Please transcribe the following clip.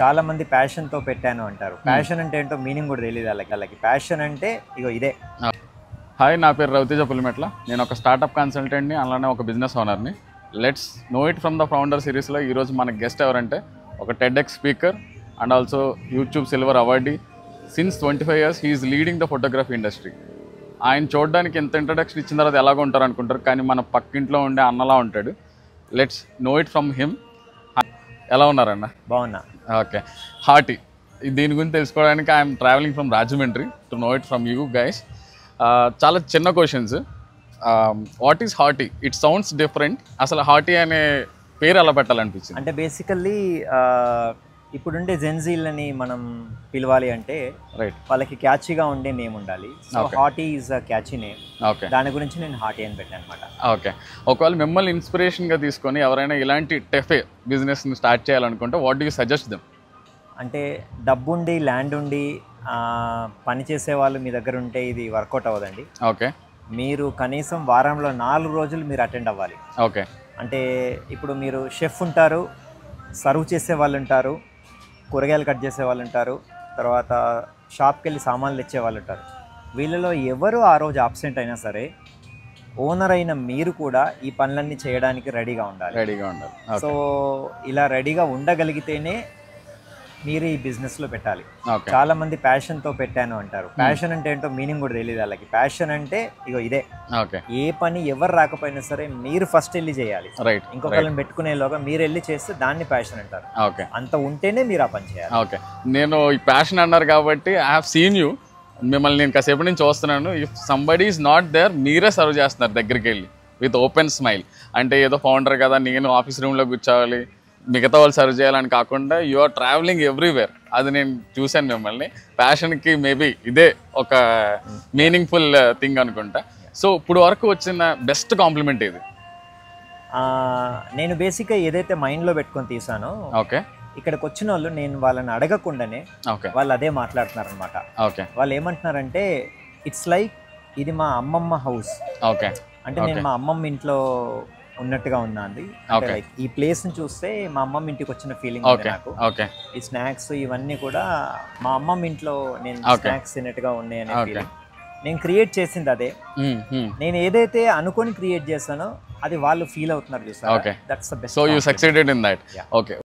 చాలా మంది ప్యాషన్ తో పెట్టాను అంటారు. ప్యాషన్ అంటే ఏంటో మీనింగ్ కూడా తెలియదు వాళ్ళకి. ప్యాషన్ అంటే ఇగో ఇదే. హాయ్, నా పేరు రవితేజ పులిమెట్ల. నేను ఒక స్టార్టప్ కన్సల్టెంట్ని, అలానే ఒక బిజినెస్ ఓనర్ని. Let's know it from the founder సిరీస్లో ఈరోజు మన గెస్ట్ ఎవరంటే ఒక TEDx speaker and also YouTube silver awardee. Since 25 years he is leading the photography industry. ఆయన చూడడానికి ఎంత ఇంట్రడక్షన్ ఇచ్చిన తర్వాత ఎలాగో ఉంటారు అనుకుంటారు, కానీ మన పక్కింట్లో ఉండే అన్నలా ఉంటాడు. Let's know it from him. ఎలా ఉన్నారన్న? బాగున్నా. Okay, hearty. దీని గురించి తెలుసుకోవడానికి I'm travelling from Rajahmundry to know it from you guys. చాలా చిన్న questions. What is hearty? It sounds different. అసలు హార్టీ అనే పేరు ఎలా పెట్టాలనిపించింది? అంటే బేసికల్లీ ఇప్పుడుండే జెన్జీలని మనం పిలవాలి అంటే వాళ్ళకి క్యాచీగా ఉండే నేమ్ ఉండాలి. So hearty is a catchy name. Okay, దాని గురించి నేను హార్టీ అని పెట్టాను అనమాట. ఓకే, ఒకవేళ మిమ్మల్ని ఇన్స్పిరేషన్గా తీసుకొని ఎవరైనా ఇలాంటి టెఫే బిజినెస్ని స్టార్ట్ చేయాలనుకుంటే what do you suggest them? అంటే డబ్బుండి ల్యాండ్ ఉండి పని చేసే వాళ్ళు మీ దగ్గర ఉంటే ఇది వర్కౌట్ అవ్వదండి. ఓకే, మీరు కనీసం వారంలో 4 రోజులు మీరు అటెండ్ అవ్వాలి. ఓకే, అంటే ఇప్పుడు మీరు షెఫ్ ఉంటారు, సర్వ్ చేసే వాళ్ళు ఉంటారు, కూరగాయలు కట్ చేసే వాళ్ళు ఉంటారు, తర్వాత షాప్కి వెళ్ళి సామాన్లు తెచ్చే వాళ్ళు ఉంటారు. వీళ్ళలో ఎవరు ఆ రోజు ఆబ్సెంట్ అయినా సరే ఓనర్ అయిన మీరు కూడా ఈ పనులన్నీ చేయడానికి రెడీగా ఉండాలి. సో ఇలా రెడీగా ఉండగలిగితేనే మీరు ఈ బిజినెస్లో పెట్టాలి. చాలా మంది ప్యాషన్తో పెట్టాను అంటారు. ప్యాషన్ అంటే ఏంటో మీనింగ్ కూడా తెలియదు వాళ్ళకి. ప్యాషన్ అంటే ఇగో ఇదే. ఏ పని ఎవరు రాకపోయినా సరే మీరు ఫస్ట్ వెళ్ళి చేయాలి. ఇంకొకరిని పెట్టుకునేలోగా మీరు వెళ్ళి చేస్తే దాన్ని ప్యాషన్ అంటారు. అంత ఉంటేనే మీరు ఆ పని చేయాలి. ఓకే, నేను ఈ ప్యాషన్ అన్నారు కాబట్టి ఐ హావ్ సీన్ యూ. మిమ్మల్ని నేను కాసేపు నుంచి చూస్తున్నాను. If somebody is not there, మీరే సర్వ్ చేస్తున్నారు దగ్గరికి వెళ్ళి విత్ ఓపెన్ స్మైల్. అంటే ఏదో ఫౌండర్ కదా నేను ఆఫీస్ రూమ్లో కూర్చోవాలి, మిగతా వాళ్ళు సర్వ్ చేయాలని కాకుండా యు ఆర్ ట్రావెలింగ్ ఎవ్రీవేర్. అది నేను చూశాను మిమ్మల్ని. ప్యాషన్కి మేబీ ఇదే ఒక మీనింగ్ఫుల్ థింగ్ అనుకుంటా. సో ఇప్పుడు వరకు వచ్చిన బెస్ట్ కాంప్లిమెంట్ ఇది? నేను బేసిక్గా ఏదైతే మైండ్లో పెట్టుకొని తీసానో, ఓకే, ఇక్కడికి వచ్చిన వాళ్ళు నేను వాళ్ళని అడగకుండానే వాళ్ళు అదే మాట్లాడుతున్నారు అనమాట. వాళ్ళు ఏమంటున్నారంటే ఇట్స్ లైక్ ఇది మా అమ్మమ్మ హౌస్. ఓకే, అంటే నేను మా అమ్మమ్మ ఇంట్లో ఉన్నట్టుగా ఉన్నా అండి. లైక్ ఈ ప్లేస్ ని చూస్తే మా అమ్మమ్మ ఇంటికి వచ్చిన ఫీలింగ్ నాకు. ఈ స్నాక్స్ ఇవన్నీ కూడా మా అమ్మమ్మ ఇంట్లో నేను స్నాక్స్ తిన్నట్టుగా ఉన్నాయి అనే ఫీలింగ్. నేను క్రియేట్ చేసింది అదే. నేను ఏదైతే అనుకొని క్రియేట్ చేశానో అది వాళ్ళు ఫీల్ అవుతున్నారు చూసారా. That's the best. So you succeeded in that. Okay.